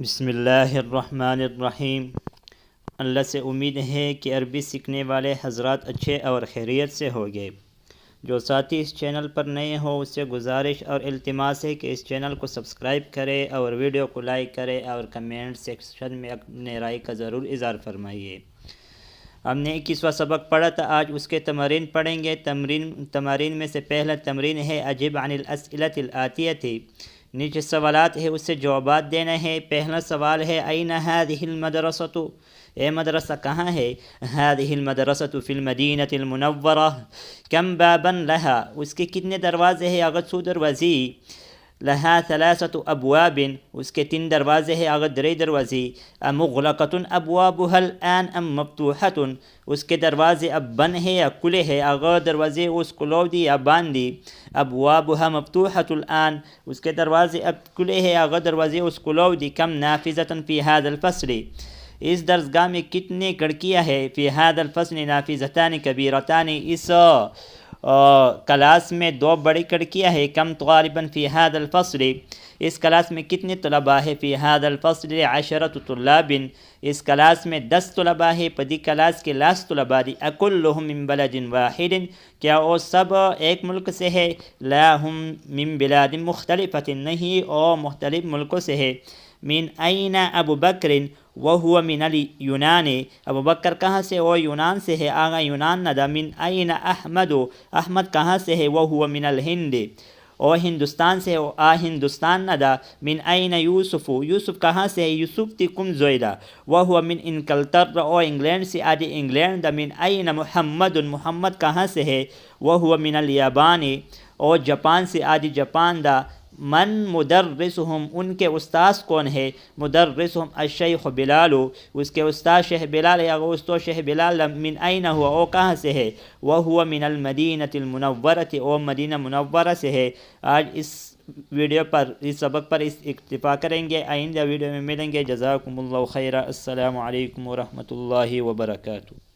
بسم اللہ الرحمن الرحیم۔ اللہ سے امید ہے کہ عربی سیکھنے والے حضرات اچھے اور خیریت سے ہو گئے۔ جو ساتھی اس چینل پر نئے ہوں اس سے گزارش اور التماس ہے کہ اس چینل کو سبسکرائب کرے اور ویڈیو کو لائک کرے اور کمنٹ سیکشن میں اپنے رائے کا ضرور اظہار فرمائیے۔ ہم نے 21واں سبق پڑھا تھا، آج اس کے تمارین پڑھیں گے۔ تمارین میں سے پہلا تمرین ہے اجب عن الاسئلۃ الآتیۃ، نیچے سوالات ہے اس سے جوابات دینا ہے۔ پہلا سوال ہے این هذه المدرسۃ، اے مدرسہ کہاں ہے؟ هذه المدرسۃ فی المدینۃ المنورہ، کم بابا لها، اس کے کتنے دروازے ہیں؟ اگر سو دروازی، لها ثلاثة ابواب، اس کے 3 دروازے ہیں اگر 3 دروازی، امغلقۃ ابوابها الآن ام مفتوحۃ، اس کے دروازے اب بند ہے یا کھلے ہیں، اگر دروازے اس کھلو دی یا باندھ دی۔ ابوابها مفتوحۃ الآن، اس کے دروازے اب کھلے ہیں اگر دروازے اس کھلو دی۔ کم نافذۃ فی هذا الفصل، اس درسگاہ میں کتنے کھڑکیاں ہیں؟ فی هذا الفصل نافذتان کبیرتان، اس کلاس میں 2 بڑی کھڑکیاں ہیں۔ کم طالبا فی هذا الفصل، اس کلاس میں کتنے طلباء ہیں؟ فی هذا الفصل 10 طلاب، اس کلاس میں 10 طلباء ہیں۔ پدی کلاس کے لاس طلباء دی، اکلہم من بلد واحد، کیا وہ سب ایک ملک سے ہے؟ لا ہم من بلاد مختلفۃ، نہیں او مختلف ملکوں سے ہے۔ من این ابو بکر وہو من الیونان، ابو بکر کہاں سے؟ وہ یونان سے ہے، آگا یونان ندا۔ من این احمد، احمد کہاں سے ہے؟ وہو من الہند، او ہندوستان سے، ہندوستان ندا۔ من این یوسف، یوسف کہاں سے ہے؟ یوسف تی کم زویدہ، وہو من انکلتر، او انگلینڈ سے، آدھی انگلینڈ دا۔ من این محمد، محمد کہاں سے ہے؟ وہو من الیابان، او جاپان سے، آدھی جاپان دا۔ من مدرسہم، ان کے استاذ کون ہے؟ مدرسہم الشیخ بلال، اس کے استاذ شیخ بلال ہے، اگر اس تو شیخ بلال۔ من این ہوا، او کہاں سے ہے؟ وہو من المدینۃ المنورۃ، او مدینہ منورہ سے ہے۔ آج اس ویڈیو پر، اس سبق پر اکتفا کریں گے، آئندہ ویڈیو میں ملیں گے۔ جزاکم اللہ خیرا، السلام علیکم ورحمۃ اللہ وبرکاتہ۔